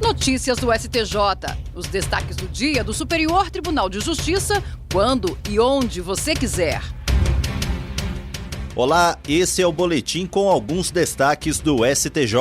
Notícias do STJ. Os destaques do dia do Superior Tribunal de Justiça, quando e onde você quiser. Olá, esse é o boletim com alguns destaques do STJ.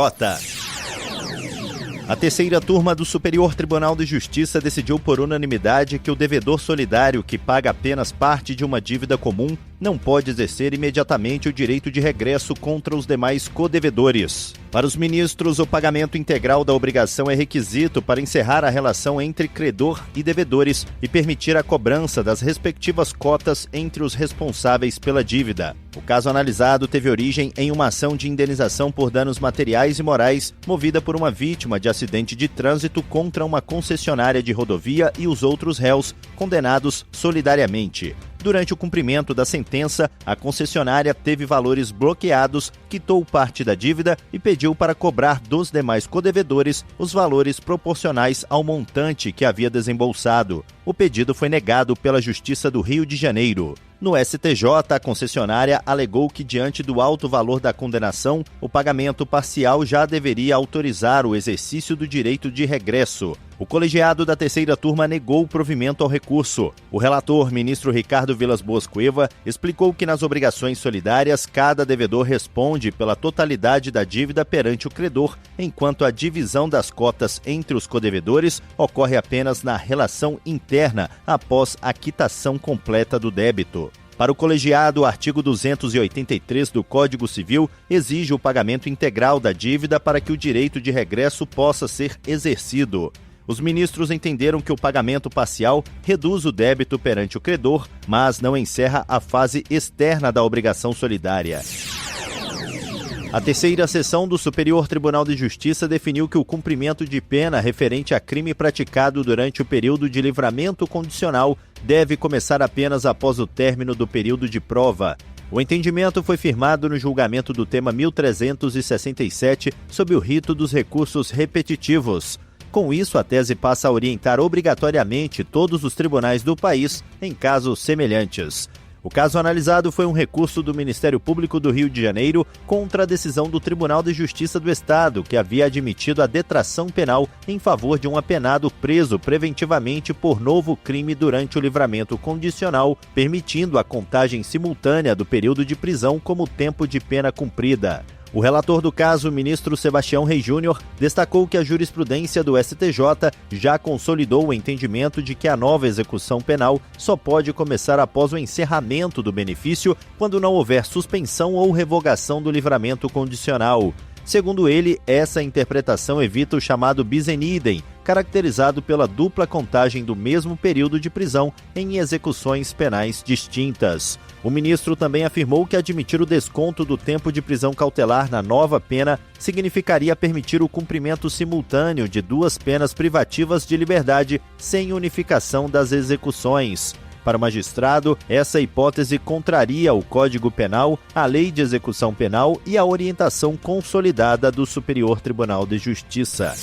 A terceira turma do Superior Tribunal de Justiça decidiu por unanimidade que o devedor solidário que paga apenas parte de uma dívida comum não pode exercer imediatamente o direito de regresso contra os demais codevedores. Para os ministros, o pagamento integral da obrigação é requisito para encerrar a relação entre credor e devedores e permitir a cobrança das respectivas cotas entre os responsáveis pela dívida. O caso analisado teve origem em uma ação de indenização por danos materiais e morais movida por uma vítima de acidente de trânsito contra uma concessionária de rodovia e os outros réus condenados solidariamente. Durante o cumprimento da sentença, a concessionária teve valores bloqueados, quitou parte da dívida e pediu para cobrar dos demais codevedores os valores proporcionais ao montante que havia desembolsado. O pedido foi negado pela Justiça do Rio de Janeiro. No STJ, a concessionária alegou que, diante do alto valor da condenação, o pagamento parcial já deveria autorizar o exercício do direito de regresso. O colegiado da terceira turma negou o provimento ao recurso. O relator, ministro Ricardo Vilas Boas Cueva, explicou que nas obrigações solidárias, cada devedor responde pela totalidade da dívida perante o credor, enquanto a divisão das cotas entre os codevedores ocorre apenas na relação interna, após a quitação completa do débito. Para o colegiado, o artigo 283 do Código Civil exige o pagamento integral da dívida para que o direito de regresso possa ser exercido. Os ministros entenderam que o pagamento parcial reduz o débito perante o credor, mas não encerra a fase externa da obrigação solidária. A terceira sessão do Superior Tribunal de Justiça definiu que o cumprimento de pena referente a crime praticado durante o período de livramento condicional deve começar apenas após o término do período de prova. O entendimento foi firmado no julgamento do tema 1367 sob o rito dos recursos repetitivos. Com isso, a tese passa a orientar obrigatoriamente todos os tribunais do país em casos semelhantes. O caso analisado foi um recurso do Ministério Público do Rio de Janeiro contra a decisão do Tribunal de Justiça do Estado, que havia admitido a detração penal em favor de um apenado preso preventivamente por novo crime durante o livramento condicional, permitindo a contagem simultânea do período de prisão como tempo de pena cumprida. O relator do caso, o ministro Sebastião Reis Júnior, destacou que a jurisprudência do STJ já consolidou o entendimento de que a nova execução penal só pode começar após o encerramento do benefício quando não houver suspensão ou revogação do livramento condicional. Segundo ele, essa interpretação evita o chamado bis in idem, caracterizado pela dupla contagem do mesmo período de prisão em execuções penais distintas. O ministro também afirmou que admitir o desconto do tempo de prisão cautelar na nova pena significaria permitir o cumprimento simultâneo de duas penas privativas de liberdade sem unificação das execuções. Para o magistrado, essa hipótese contraria o Código Penal, a Lei de Execução Penal e a orientação consolidada do Superior Tribunal de Justiça.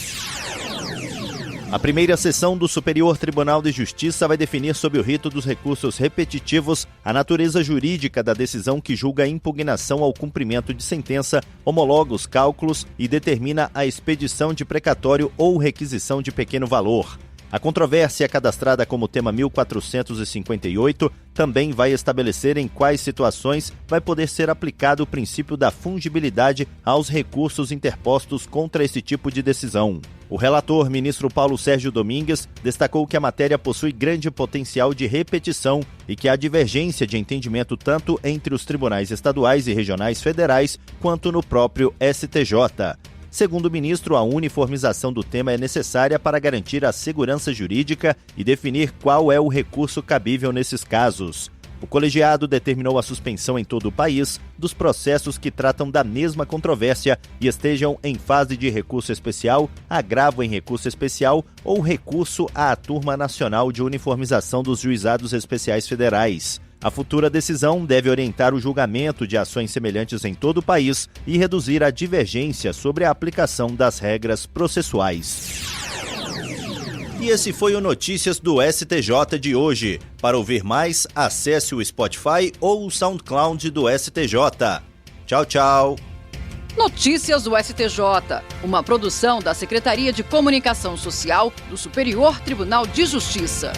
A primeira sessão do Superior Tribunal de Justiça vai definir sob o rito dos recursos repetitivos a natureza jurídica da decisão que julga a impugnação ao cumprimento de sentença, homologa os cálculos e determina a expedição de precatório ou requisição de pequeno valor. A controvérsia, cadastrada como tema 1458, também vai estabelecer em quais situações vai poder ser aplicado o princípio da fungibilidade aos recursos interpostos contra esse tipo de decisão. O relator, ministro Paulo Sérgio Domingues, destacou que a matéria possui grande potencial de repetição e que há divergência de entendimento tanto entre os tribunais estaduais e regionais federais quanto no próprio STJ. Segundo o ministro, a uniformização do tema é necessária para garantir a segurança jurídica e definir qual é o recurso cabível nesses casos. O colegiado determinou a suspensão em todo o país dos processos que tratam da mesma controvérsia e estejam em fase de recurso especial, agravo em recurso especial ou recurso à Turma Nacional de Uniformização dos Juizados Especiais Federais. A futura decisão deve orientar o julgamento de ações semelhantes em todo o país e reduzir a divergência sobre a aplicação das regras processuais. E esse foi o Notícias do STJ de hoje. Para ouvir mais, acesse o Spotify ou o SoundCloud do STJ. Tchau, tchau. Notícias do STJ, uma produção da Secretaria de Comunicação Social do Superior Tribunal de Justiça.